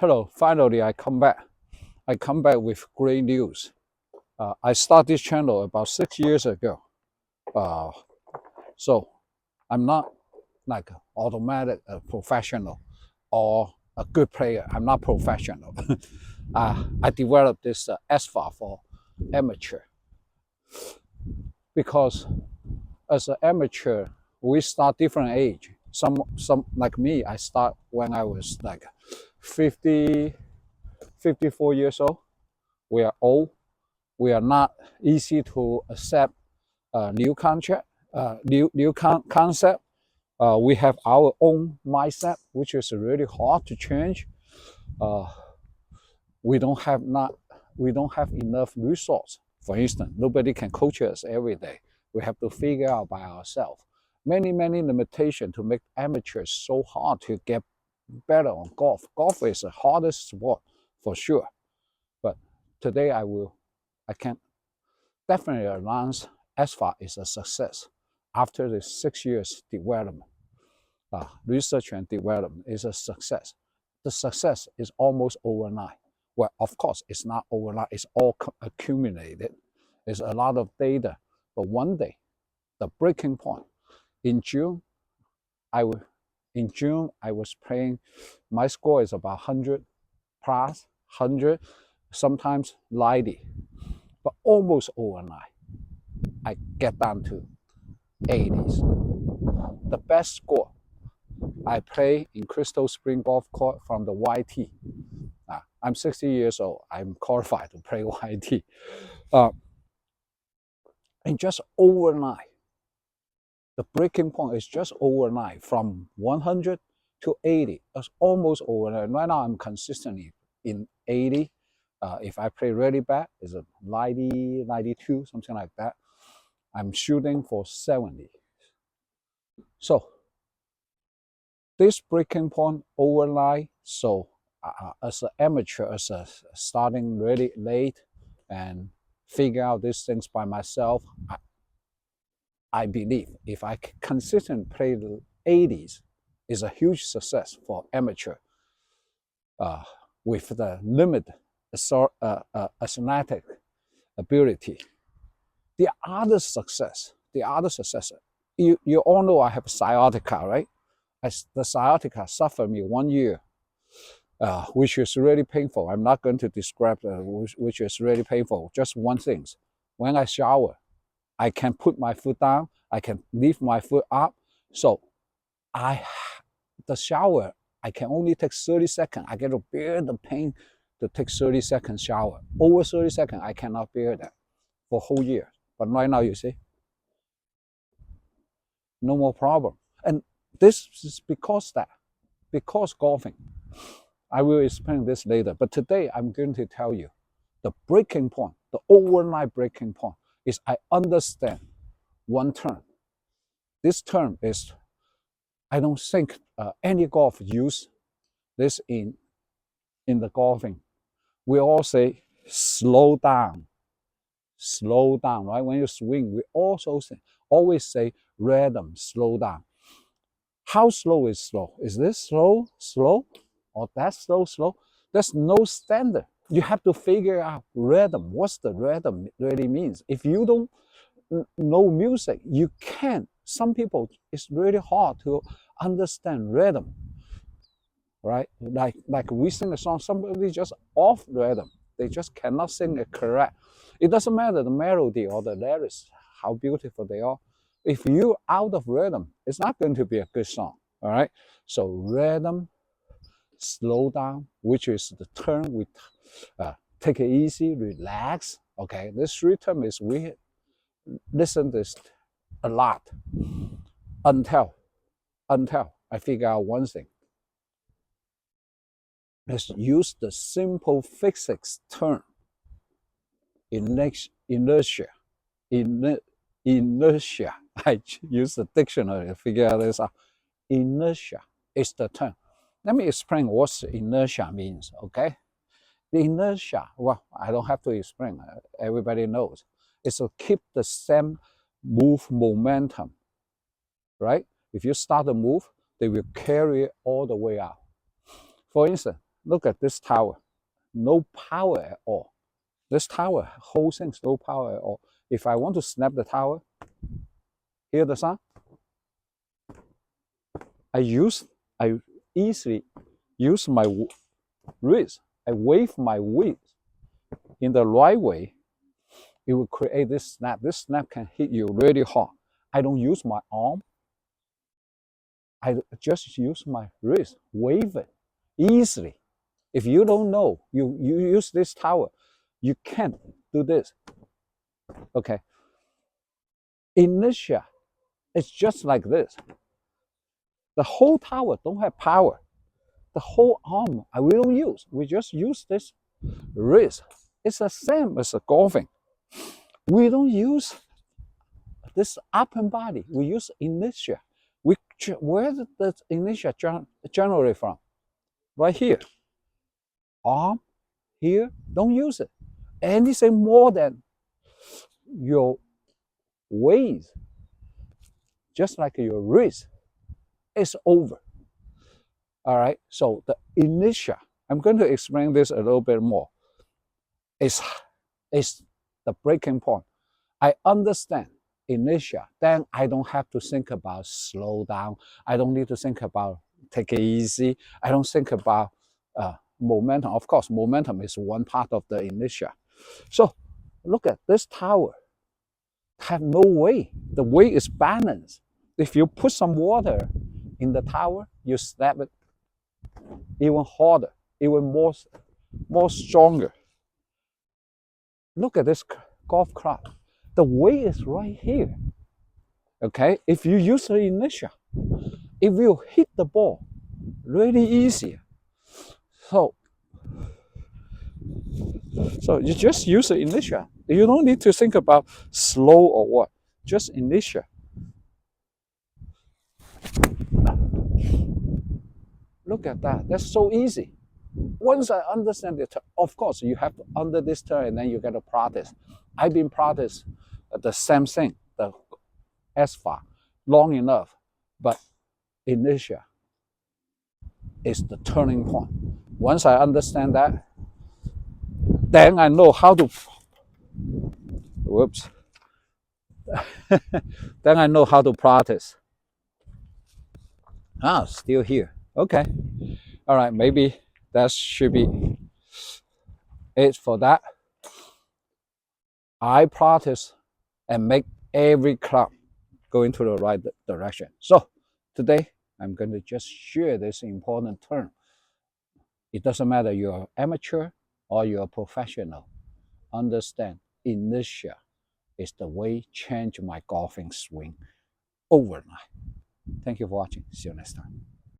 Hello, finally I come back. I come back with great news. I started this channel about 6 years ago. Uh, so I'm not like automatic professional or a good player. I'm not professional. I developed this ASFA for amateur because as an amateur, we start different age. Some like me, I start when I was like 50, 54 years old. We are old. We are not easy to accept new contract, concept. We have our own mindset, which is really hard to change. Uh, we don't have not we don't have enough resource. For instance, nobody can coach us every day. We have to figure out by ourselves. Many limitations to make amateurs so hard to get better on golf. Golf is the hardest sport for sure. But today I can definitely announce ASFA is a success after the 6 years development. Research and development is a success. The success is almost overnight. Well, of course, it's not overnight. It's all accumulated. There's a lot of data. But one day, the breaking point in June, I was playing. My score is about 100 plus 100, sometimes 90, but almost overnight, I get down to 80s. The best score I play in Crystal Spring Golf Course from the YT. I'm 60 years old. I'm qualified to play YT. And just overnight, the breaking point is just overnight from 100 to 80. It's almost overnight. Right now, I'm consistently in 80. If I play really bad, it's a 90, 92, something like that. I'm shooting for 70. So this breaking point overnight. So as an amateur, as a starting really late and figure out these things by myself, I believe if I consistently play the 80s, is a huge success for amateur with the limited athletic ability. The other success, you all know I have sciatica, right? The sciatica suffered me 1 year, which is really painful. I'm not going to describe which is really painful. Just one thing. When I shower, I can put my foot down. I can lift my foot up. So the shower, I can only take 30 seconds. I get to bear the pain to take 30 seconds shower. Over 30 seconds, I cannot bear that for a whole year. But right now, you see, no more problem. And this is because golfing. I will explain this later. But today, I'm going to tell you the breaking point, the overnight breaking point is I understand one term. This term is, I don't think any golf use this in the golfing. We all say slow down, right? When you swing, we also always say rhythm, slow down. How slow is slow? Is this slow, or that slow? There's no standard. You have to figure out rhythm. What's the rhythm really means? If you don't know music, you can't. Some people, it's really hard to understand rhythm, right? Like we sing a song, somebody just off rhythm. They just cannot sing it correct. It doesn't matter the melody or the lyrics, how beautiful they are. If you're out of rhythm, it's not going to be a good song, all right? So rhythm, slow down, which is the term we take it easy, relax, okay? This three term is we listen this a lot until I figure out one thing. Let's use the simple physics term, inertia. Inertia. I use the dictionary to figure out this out. Inertia is the term. Let me explain what inertia means, okay? The inertia, well, I don't have to explain. Everybody knows. It's to keep the same move momentum, right? If you start the move, they will carry it all the way out. For instance, Look at this tower. No power at all. This tower, whole thing's no power at all. If I want to snap the tower, hear the sound? I easily use my wrist. I wave my wrist in the right way. It will create this snap. This snap can hit you really hard. I don't use my arm. I just use my wrist, wave it easily. If you don't know, you use this tower, you can't do this. Okay. Inertia, it's just like this. The whole tower don't have power. The whole arm we don't use. We just use this wrist. It's the same as golfing. We don't use this upper body. We use inertia. Where did the inertia generate from? Right here. Arm, here, don't use it. Anything more than your waist, just like your wrist, is over. All right, so the inertia, I'm going to explain this a little bit more, is the breaking point. I understand inertia, then I don't have to think about slow down. I don't need to think about take it easy. I don't think about momentum. Of course, momentum is one part of the inertia. So look at this tower. Have no weight. The weight is balanced. If you put some water in the tower, you snap it even harder, even more stronger. Look at this golf club. The weight is right here. Okay, if you use the inertia, it will hit the ball really easier. So you just use the inertia. You don't need to think about slow or what. Just inertia. Look at that. That's so easy. Once I understand it, of course, you have to under this turn and then you got to practice. I've been practice the same thing, the ASFA, long enough, but inertia is the turning point. Once I understand that, then I know how to, whoops, then I know how to practice. Ah, still here. Okay. All right, maybe that should be it for that. I practice and make every club go into the right direction. So today, I'm going to just share this important term. It doesn't matter you're amateur or you're a professional. Understand inertia is the way change my golfing swing overnight. Thank you for watching. See you next time.